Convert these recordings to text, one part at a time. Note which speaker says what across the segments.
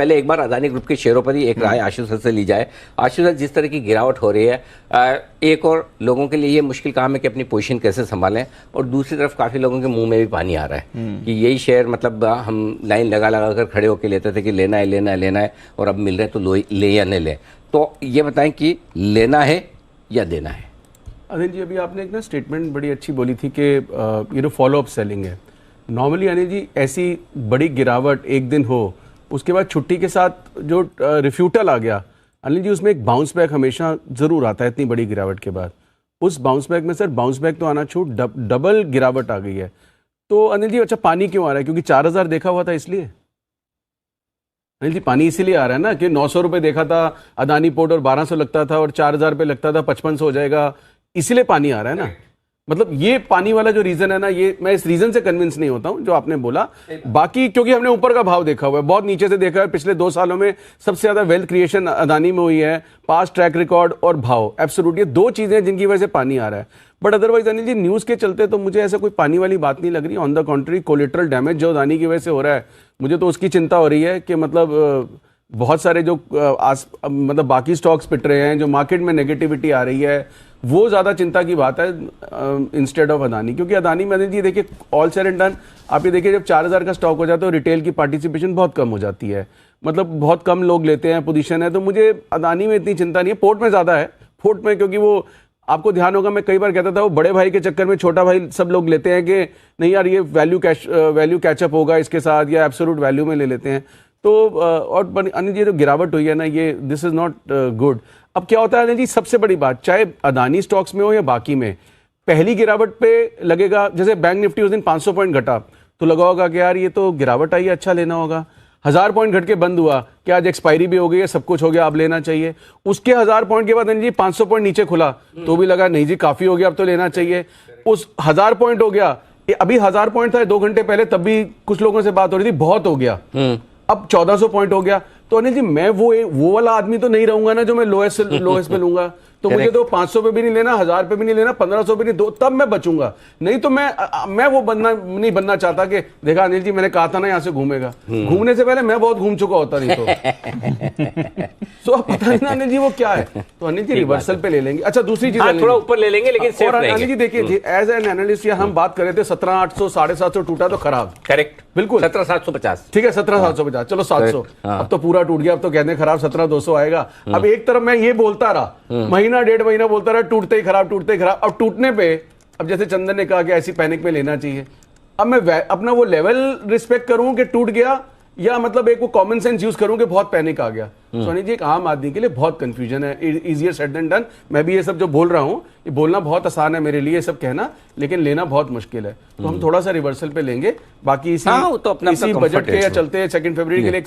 Speaker 1: पहले एक बार अदानी ग्रुप के शेयरों पर ही एक राय आशुतोष से ली जाए। आशुतोष, जिस तरह की गिरावट हो रही है, एक और लोगों के लिए ये मुश्किल काम है कि अपनी पोजीशन कैसे संभालें, और दूसरी तरफ काफ़ी लोगों के मुंह में भी पानी आ रहा है कि यही शेयर मतलब हम लाइन लगा लगा कर खड़े होकर लेते थे कि लेना है लेना है लेना है, और अब मिल रहे हैं तो ले या नहीं लें। तो ये बताएं कि लेना है या देना है।
Speaker 2: अनिल जी, अभी आपने एक ना स्टेटमेंट बड़ी अच्छी बोली थी कि फॉलो अप सेलिंग है। नॉर्मली अनिल जी ऐसी बड़ी गिरावट एक दिन हो, उसके बाद छुट्टी के साथ जो रिफ्यूटल आ गया अनिल जी, उसमें एक बाउंस बैक हमेशा ज़रूर आता है इतनी बड़ी गिरावट के बाद। उस बाउंस बैक में सर बाउंस बैक तो आना छूट, डबल गिरावट आ गई है। तो अनिल जी अच्छा पानी क्यों आ रहा है? क्योंकि 4000 देखा हुआ था इसलिए? अनिल जी पानी इसीलिए आ रहा है ना कि 900 रुपये देखा था अदानी पोर्ट और 1200 लगता था और 4000 पे लगता था 5500 हो जाएगा, इसीलिए पानी आ रहा है ना। मतलब ये पानी वाला जो रीजन है ना, ये मैं इस रीजन से कन्विंस नहीं होता हूं जो आपने बोला। बाकी क्योंकि हमने ऊपर का भाव देखा हुआ है, बहुत नीचे से देखा है। पिछले 2 सालों में सबसे ज्यादा वेल्थ क्रिएशन अदानी में हुई है, पास्ट ट्रैक रिकॉर्ड और भाव, एब्सोल्यूट ये 2 चीजें जिनकी वजह से पानी आ रहा है। But otherwise Anil ji news के चलते तो मुझे ऐसा कोई पानी वाली बात नहीं लग रही। ऑन द कॉन्ट्री कोलेटरल डैमेज जो अदानी की वजह से हो रहा है, मुझे तो उसकी चिंता हो रही है कि मतलब बहुत सारे जो मतलब बाकी स्टॉक्स पिट रहे हैं, जो मार्केट में नेगेटिविटी आ रही है, वो ज़्यादा चिंता की बात है इंस्टेड ऑफ अदानी। क्योंकि अदानी में जी देखिए ऑल सेड एंड डन, आप ये देखिए जब 4000 का स्टॉक हो जाता है तो रिटेल की पार्टिसिपेशन बहुत कम हो जाती है, मतलब बहुत कम लोग लेते हैं पोजीशन है। तो मुझे अदानी में इतनी चिंता नहीं है, पोर्ट में ज़्यादा है। पोर्ट में क्योंकि वो आपको ध्यान होगा, मैं कई बार कहता था वो बड़े भाई के चक्कर में छोटा भाई सब लोग लेते हैं कि नहीं यार ये वैल्यू कैचअप होगा इसके साथ, या एब्सोल्यूट वैल्यू में ले लेते हैं। तो और अनिल जी जो गिरावट हुई है ना, ये दिस इज नॉट गुड। अब क्या होता है अनिल जी, सबसे बड़ी बात चाहे अदानी स्टॉक्स में हो या बाकी में, पहली गिरावट पे लगेगा, जैसे बैंक निफ्टी उस दिन 500 पॉइंट घटा तो लगा होगा कि यार ये तो गिरावट आई है, अच्छा लेना होगा। 1000 पॉइंट घट के बंद हुआ कि आज एक्सपायरी भी हो गई है, सब कुछ हो गया, अब लेना चाहिए। उसके 1000 पॉइंट के बाद अनिल जी 500 पॉइंट नीचे खुला तो भी लगा नहीं जी काफी हो गया, अब तो लेना चाहिए। उस 1000 पॉइंट हो गया, अभी 1000 पॉइंट था 2 घंटे पहले, तब भी कुछ लोगों से बात हो रही थी बहुत हो गया, अब 1400 पॉइंट हो गया। तो अनिल जी मैं वो वाला आदमी तो नहीं रहूंगा ना जो मैं लोएस्ट पे लूंगा। तो मुझे तो 500 पे भी नहीं लेना, 1000 पे भी नहीं लेना, 1500 पे नहीं, दो तब मैं बचूंगा। नहीं तो मैं वो नहीं बनना चाहता कि देखा अनिल जी मैंने कहा था ना यहाँ से घूमेगा, घूमने से पहले मैं बहुत घूम चुका होता नहीं तो अब पता नहीं ना अनिल जी वो क्या है। तो अनिल जी रिवर्सल पे ले लेंगे। अच्छा दूसरी चीज
Speaker 1: थोड़ा ऊपर ले लेंगे लेकिन
Speaker 2: अनिल जी देखिए एज एन एनालिस्ट हम बात कर रहे थे 17800 750 टूटा तो खराब,
Speaker 1: करेक्ट
Speaker 2: बिल्कुल
Speaker 1: 17750,
Speaker 2: ठीक है 17750, चलो 700, अब तो पूरा टूट गया, अब तो कहते हैं खराब 17200 आएगा। अब एक तरफ मैं ये बोलता रहा, महीना 1.5 महीना बोलता रहा टूटते ही खराब टूटते ही खराब, अब टूटने पे अब जैसे चंदन ने कहा कि ऐसी पैनिक में लेना चाहिए। अब मैं अपना वो लेवल रिस्पेक्ट करूं कि टूट गया, या मतलब एक वो कॉमन सेंस यूज करूं कि बहुत पैनिक आ गया। सोनी जी एक आम आदमी के लिए बहुत कंफ्यूजन है, इजियर सेड देन डन। मैं भी ये सब जो बोल रहा हूं ये बोलना बहुत आसान है मेरे लिए ये सब कहना, लेकिन लेना बहुत मुश्किल है। तो हम थोड़ा सा रिवर्सल पे लेंगे, बाकी इसी बजट के या चलते हैं 2 फरवरी के लिए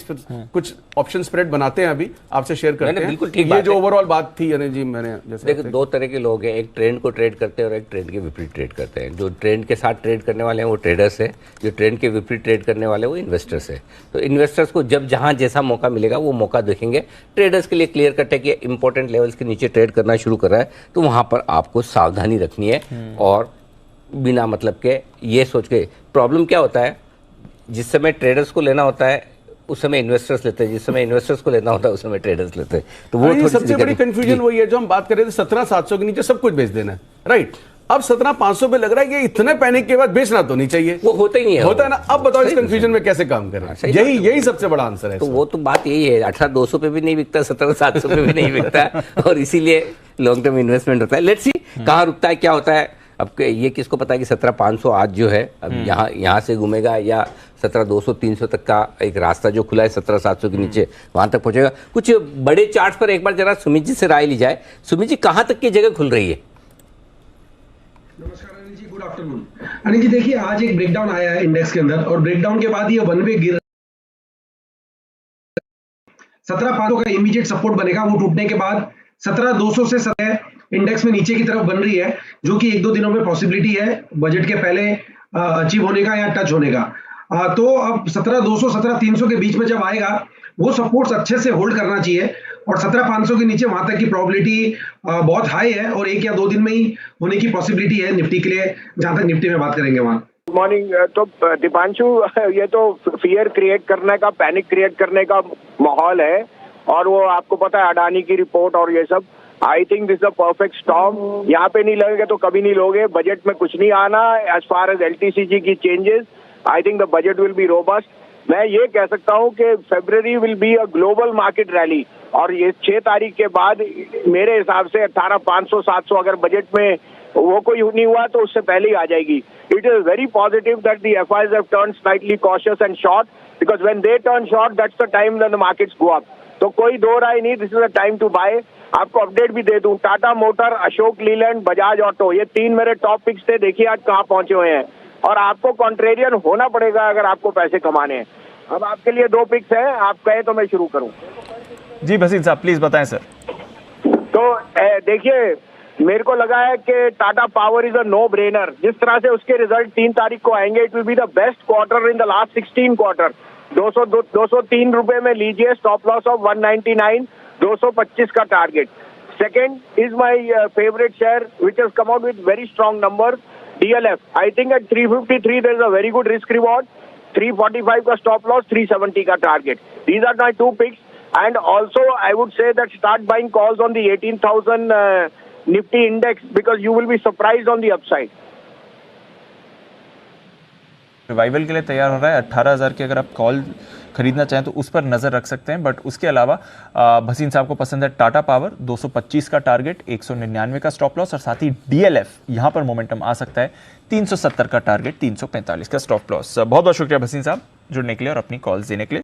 Speaker 2: कुछ ऑप्शन स्प्रेड बनाते हैं, अभी आपसे शेयर करते हैं। ये जो ओवरऑल बात थी अनिल जी, मैंने जैसे
Speaker 1: देखो 2 तरह के लोग हैं, एक ट्रेंड को ट्रेड करते हैं और एक ट्रेंड के विपरीत ट्रेड करते हैं। जो ट्रेंड के साथ ट्रेड करने वाले हैं वो ट्रेडर्स है, जो ट्रेंड के विपरीत ट्रेड करने वाले वो इन्वेस्टर्स है। तो इन्वेस्टर्स को जब जहां जैसा मौका मिलेगा वो मौका देखेंगे। ट्रेडर्स के लिए क्लियर कट है कि इंपॉर्टेंट लेवल्स के नीचे ट्रेड करना शुरू कर रहा है तो वहां पर आपको सावधानी रखनी है, और बिना मतलब के ये सोच के। प्रॉब्लम क्या होता है, जिस समय ट्रेडर्स को लेना होता है उस समय इन्वेस्टर्स लेते हैं, जिस समय इन्वेस्टर्स को लेना होता है उस समय ट्रेडर्स लेते हैं। तो वो
Speaker 2: सबसे बड़ी कंफ्यूजन वही है जो हम बात कर रहे थे, 17700 के नीचे सब कुछ बेच देना है, राइट। अब 17500 पे लग रहा है कि इतने पैनिक के बाद बेचना तो नहीं चाहिए,
Speaker 1: वो होता ही नहीं है,
Speaker 2: होता है ना। अब बताओ इस कंफ्यूजन में कैसे काम करें, यही सबसे बड़ा आंसर है।
Speaker 1: तो वो तो बात यही है, 18200 पे भी नहीं बिकता, 17700 पे भी नहीं बिकता, और इसीलिए लॉन्ग टर्म इन्वेस्टमेंट होता है। लेट्स सी कहाँ रुकता है, क्या होता है। अब ये किसको पता है कि 17500 आज जो है अब यहाँ से घूमेगा या 17200 300 तक का एक रास्ता जो खुला है 17700 के नीचे वहां तक पहुंचेगा। कुछ बड़े चार्ट पर एक बार जरा सुमित जी से राय ली जाए। सुमित जी कहाँ तक की जगह खुल रही है?
Speaker 3: नमस्कार अनिल जी, गुड आफ्टरनून। अनिल जी देखिए आज एक ब्रेकडाउन आया है इंडेक्स के अंदर, और ब्रेकडाउन के बाद ये वन वे गिर 17500 का इमीडिएट सपोर्ट बनेगा। वो टूटने के बाद 17200 से सतह इंडेक्स में नीचे की तरफ बन रही है, जो कि 1-2 दिनों में पॉसिबिलिटी है बजट के पहले अचीव होने का या टच होने का। तो अब 17200 17300 के बीच में जब आएगा वो सपोर्ट्स अच्छे से होल्ड करना चाहिए, और 17500 के नीचे वहां तक की प्रोबेबिलिटी बहुत हाई है, और 1 या 2 दिन में ही होने की पॉसिबिलिटी है निफ्टी के लिए, जहां तक निफ्टी में बात करेंगे वहां।
Speaker 4: Good morning. तो दीपांशु, ये तो फियर क्रिएट करने का, पैनिक क्रिएट करने का माहौल है, और वो आपको पता है अडानी की रिपोर्ट और ये सब। I think this is a perfect storm. यहाँ पे नहीं लगेगा तो कभी नहीं लोगे। बजट में कुछ नहीं आना एज फार एज एलटीसीजी की changes. I think the budget will be robust. मैं ये कह सकता हूँ कि February will be a global market rally, और ये 6 तारीख के बाद मेरे हिसाब से 18,500-700 अगर बजट में वो कोई नहीं हुआ तो उससे पहले ही आ जाएगी। It is very positive that the FIs have turn slightly cautious and short, because when they turn short that's the time when the markets go up. तो कोई दो राय नहीं, this is the time to buy. आपको update भी दे दूं, Tata motor, Ashok Leyland, Bajaj auto, ये 3 मेरे टॉप पिक्स थे। देखिए आज कहाँ पहुंचे हुए हैं, और आपको कॉन्ट्रेरियन होना पड़ेगा अगर आपको पैसे कमाने हैं। अब आपके लिए 2 पिक्स हैं, आप कहे तो मैं शुरू करूं।
Speaker 5: जी भसीन साहब प्लीज बताएं सर।
Speaker 4: तो देखिए, मेरे को लगा है कि Tata power is a no brainer. जिस तरह से उसके रिजल्ट 3 तारीख को आएंगे, it will be the best quarter in the last 16 quarter. 203 रुपए में लीजिए, स्टॉप लॉस ऑफ 199, 225 का target. Second is my favourite share which has come out with very strong number, DLF। I think at 353 there is a very good risk reward, 345 का stop loss, 370 का target. These are my 2 picks. And also, I would say that start buying calls on the 18,000 Nifty index, because you will be surprised on the upside.
Speaker 5: Revival के लिए तैयार हो रहा है। 18,000 की अगर आप कॉल खरीदना चाहें तो उस पर नजर रख सकते हैं। बट उसके अलावा भसीन साहब को पसंद है टाटा पावर, 225 का टारगेट, 199 का स्टॉप लॉस, और साथ ही DLF यहां पर मोमेंटम आ सकता है, 370 का टारगेट, 345 का स्टॉप लॉस। बहुत बहुत शुक्रिया भसीन साहब जुड़ने के लिए और अपनी कॉल्स देने के लिए।